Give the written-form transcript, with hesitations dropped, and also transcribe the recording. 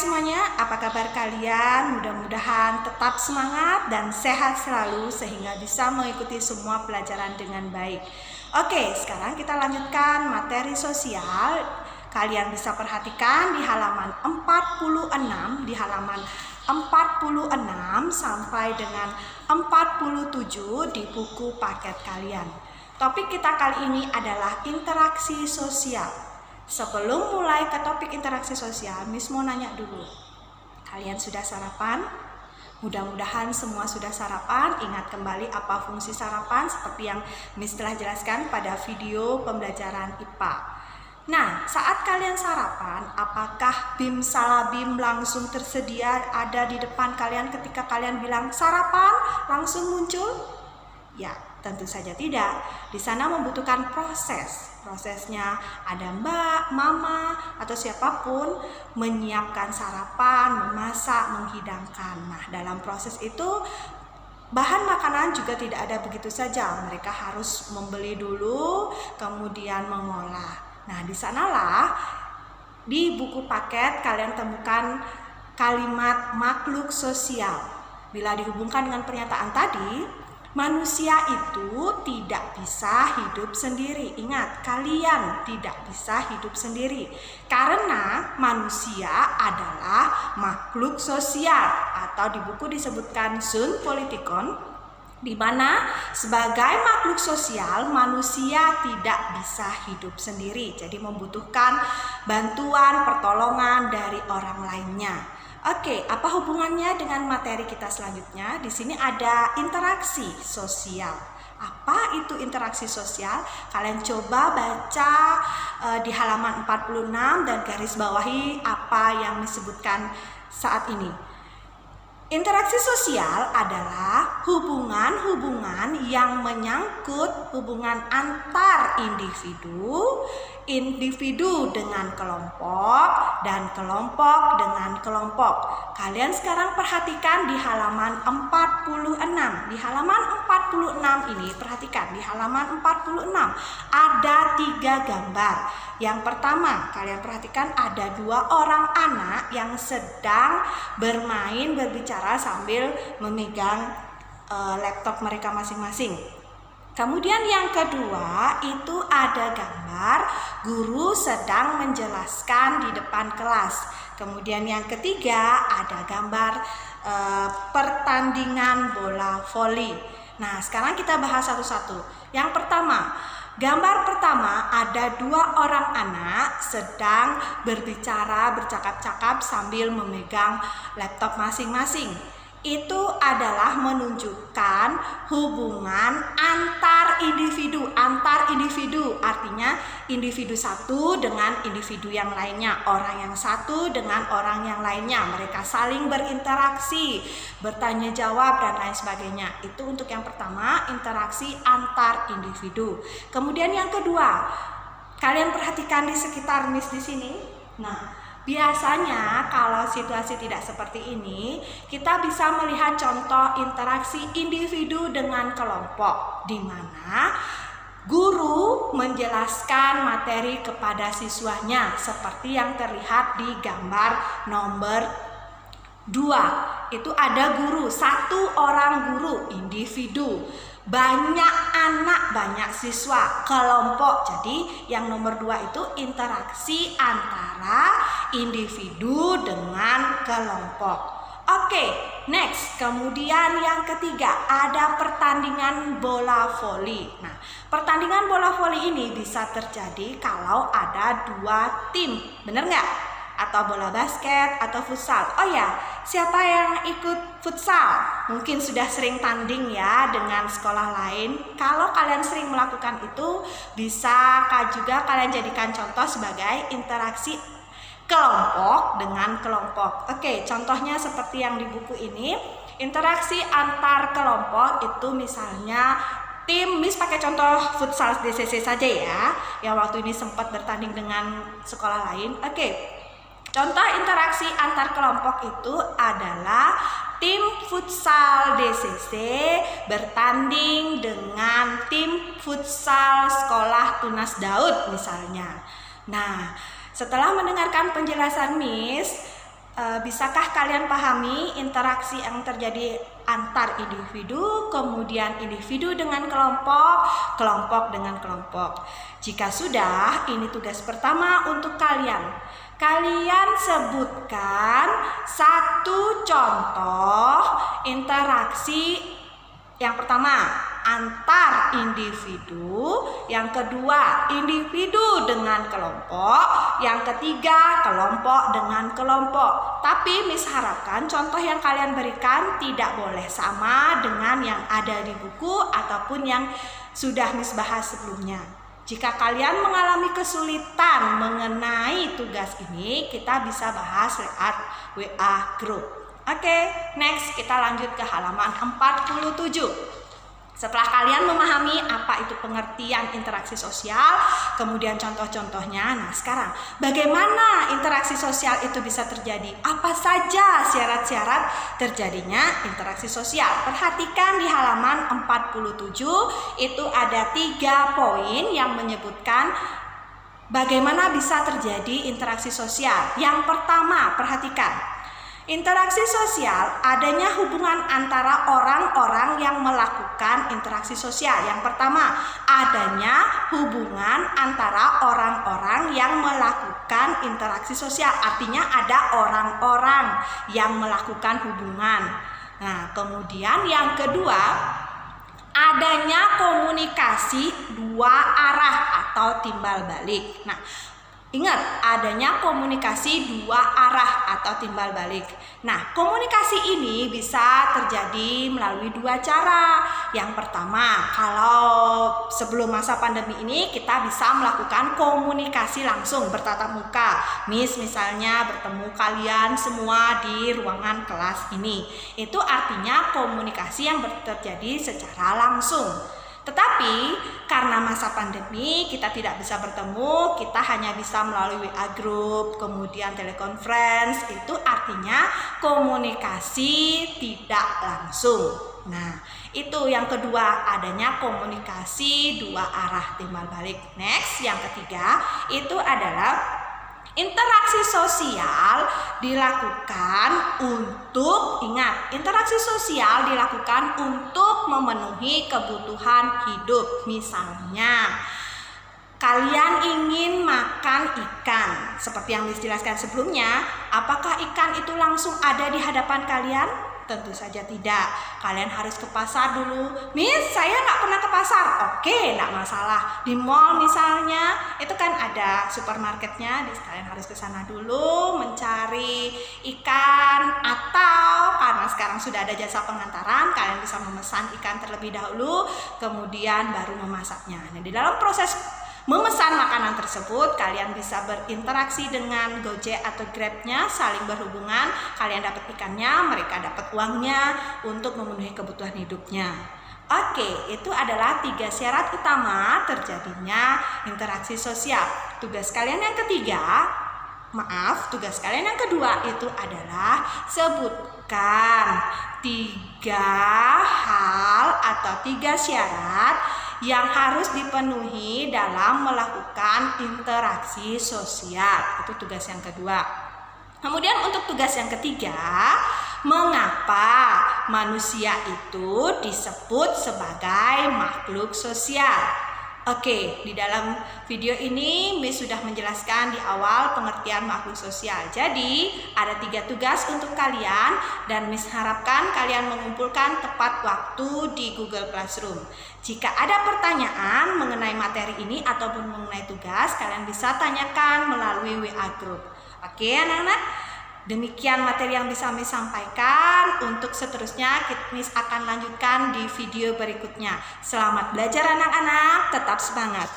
semuanya, apa kabar kalian? Mudah-mudahan tetap semangat dan sehat selalu sehingga bisa mengikuti semua pelajaran dengan baik. Oke, sekarang kita lanjutkan materi sosial. Kalian bisa perhatikan di halaman 46, sampai dengan 47 di buku paket kalian. Topik kita kali ini adalah interaksi sosial. Sebelum mulai ke topik interaksi sosial, Miss mau nanya dulu. Kalian sudah sarapan? Mudah-mudahan semua sudah sarapan. Ingat kembali apa fungsi sarapan seperti yang Miss telah jelaskan pada video pembelajaran IPA. Nah, saat kalian sarapan, apakah bim salabim langsung tersedia ada di depan kalian ketika kalian bilang sarapan langsung muncul? Ya, tentu saja tidak. Di sana membutuhkan proses. Prosesnya ada mbak, mama, atau siapapun menyiapkan sarapan, memasak, menghidangkan. Nah, dalam proses itu bahan makanan juga tidak ada begitu saja. Mereka harus membeli dulu, kemudian mengolah. Nah, di sanalah di buku paket kalian temukan kalimat makhluk sosial. Bila dihubungkan dengan pernyataan tadi, manusia itu tidak bisa hidup sendiri. Ingat, kalian tidak bisa hidup sendiri karena manusia adalah makhluk sosial, atau di buku disebutkan Zoonpolitikon, di mana sebagai makhluk sosial manusia tidak bisa hidup sendiri. Jadi membutuhkan bantuan, pertolongan dari orang lainnya. Oke, apa hubungannya dengan materi kita selanjutnya? Di sini ada interaksi sosial. Apa itu interaksi sosial? Kalian coba baca di halaman 46 dan garis bawahi apa yang disebutkan saat ini. Interaksi sosial adalah hubungan-hubungan yang menyangkut hubungan antar individu, individu dengan kelompok, dan kelompok dengan kelompok. Kalian sekarang perhatikan di halaman 46. Di halaman 46 ini, perhatikan di halaman 46 ada 3 gambar. Yang pertama, kalian perhatikan ada 2 orang anak yang sedang bermain, berbicara sambil memegang laptop mereka masing-masing. Kemudian yang kedua itu ada gambar guru sedang menjelaskan di depan kelas. Kemudian yang ketiga ada gambar pertandingan bola voli. Nah, sekarang kita bahas satu-satu. Yang pertama, gambar pertama ada 2 orang anak sedang berbicara, bercakap-cakap sambil memegang laptop masing-masing. Itu adalah menunjukkan hubungan antar individu. Antar individu artinya individu satu dengan individu yang lainnya, orang yang satu dengan orang yang lainnya. Mereka saling berinteraksi, bertanya jawab dan lain sebagainya. Itu untuk yang pertama, interaksi antar individu. Kemudian yang kedua, kalian perhatikan di sekitar Miss di sini. Nah, biasanya kalau situasi tidak seperti ini, kita bisa melihat contoh interaksi individu dengan kelompok, di mana guru menjelaskan materi kepada siswanya seperti yang terlihat di gambar nomor 2. Itu ada guru, 1 orang guru, individu. Banyak anak, banyak siswa, kelompok. Jadi yang nomor 2 itu interaksi antara individu dengan kelompok. Oke, next. Kemudian yang ketiga ada pertandingan bola voli. Nah, pertandingan bola voli ini bisa terjadi kalau ada 2 tim, bener nggak? Atau bola basket atau futsal. Oh ya, siapa yang ikut futsal? Mungkin sudah sering tanding ya dengan sekolah lain. Kalau kalian sering melakukan itu, bisa juga kalian jadikan contoh sebagai interaksi kelompok dengan kelompok. Oke, contohnya seperti yang di buku ini. Interaksi antar kelompok itu misalnya tim, Miss pakai contoh futsal DCC saja ya, yang waktu ini sempat bertanding dengan sekolah lain. Oke. Contoh interaksi antar kelompok itu adalah tim futsal DCC bertanding dengan tim futsal sekolah Tunas Daud misalnya. Nah, setelah mendengarkan penjelasan Miss, Bisakah kalian pahami interaksi yang terjadi antar individu, kemudian individu dengan kelompok, kelompok dengan kelompok? Jika sudah, ini tugas pertama untuk kalian. Kalian sebutkan satu contoh interaksi. Yang pertama, antar individu. Yang kedua, individu dengan kelompok. Yang ketiga, kelompok dengan kelompok. Tapi Miss harapkan contoh yang kalian berikan tidak boleh sama dengan yang ada di buku ataupun yang sudah Miss bahas sebelumnya. Jika kalian mengalami kesulitan mengenai tugas ini, kita bisa bahas lewat WA group. Oke, next kita lanjut ke halaman 47. Setelah kalian memahami apa itu pengertian interaksi sosial, kemudian contoh-contohnya, nah sekarang bagaimana interaksi sosial itu bisa terjadi? Apa saja syarat-syarat terjadinya interaksi sosial? Perhatikan di halaman 47, itu ada 3 poin yang menyebutkan bagaimana bisa terjadi interaksi sosial. Yang pertama, perhatikan. Interaksi sosial adanya hubungan antara orang-orang yang melakukan interaksi sosial. Yang pertama, adanya hubungan antara orang-orang yang melakukan interaksi sosial. Artinya ada orang-orang yang melakukan hubungan. Nah, kemudian yang kedua, adanya komunikasi dua arah atau timbal balik. Nah, ingat, adanya komunikasi dua arah atau timbal balik. Nah, komunikasi ini bisa terjadi melalui 2 cara. Yang pertama, kalau sebelum masa pandemi ini kita bisa melakukan komunikasi langsung bertatap muka. Misalnya bertemu kalian semua di ruangan kelas ini. Itu artinya komunikasi yang terjadi secara langsung. Tetapi karena masa pandemi kita tidak bisa bertemu, kita hanya bisa melalui WA group, kemudian teleconference. Itu artinya komunikasi tidak langsung. Nah, itu yang kedua, adanya komunikasi dua arah timbal balik. Next, yang ketiga itu adalah interaksi sosial dilakukan untuk, ingat, interaksi sosial dilakukan untuk memenuhi kebutuhan hidup. Misalnya, kalian ingin makan ikan, seperti yang dijelaskan sebelumnya. Apakah ikan itu langsung ada di hadapan kalian? Tentu saja tidak. Kalian harus ke pasar dulu. Miss, saya nggak pernah ke pasar. Oke, nggak masalah. Di mall misalnya, itu kan ada supermarketnya. Kalian harus ke sana dulu mencari ikan, atau karena sekarang sudah ada jasa pengantaran, kalian bisa memesan ikan terlebih dahulu, kemudian baru memasaknya. Nah, di dalam proses memesan makanan tersebut, kalian bisa berinteraksi dengan Gojek atau Grab-nya, saling berhubungan. Kalian dapat ikannya, mereka dapat uangnya untuk memenuhi kebutuhan hidupnya. Oke, itu adalah 3 syarat utama terjadinya interaksi sosial. Tugas kalian yang kedua itu adalah sebutkan 3 hal atau 3 syarat yang harus dipenuhi dalam melakukan interaksi sosial. Itu tugas yang kedua. Kemudian untuk tugas yang ketiga, mengapa manusia itu disebut sebagai makhluk sosial? Oke, di dalam video ini Miss sudah menjelaskan di awal pengertian makhluk sosial. Jadi, ada 3 tugas untuk kalian dan Miss harapkan kalian mengumpulkan tepat waktu di Google Classroom. Jika ada pertanyaan mengenai materi ini ataupun mengenai tugas, kalian bisa tanyakan melalui WA group. Oke, anak-anak? Demikian materi yang bisa Miss sampaikan. Untuk seterusnya Miss akan lanjutkan di video berikutnya. Selamat belajar anak-anak, tetap semangat.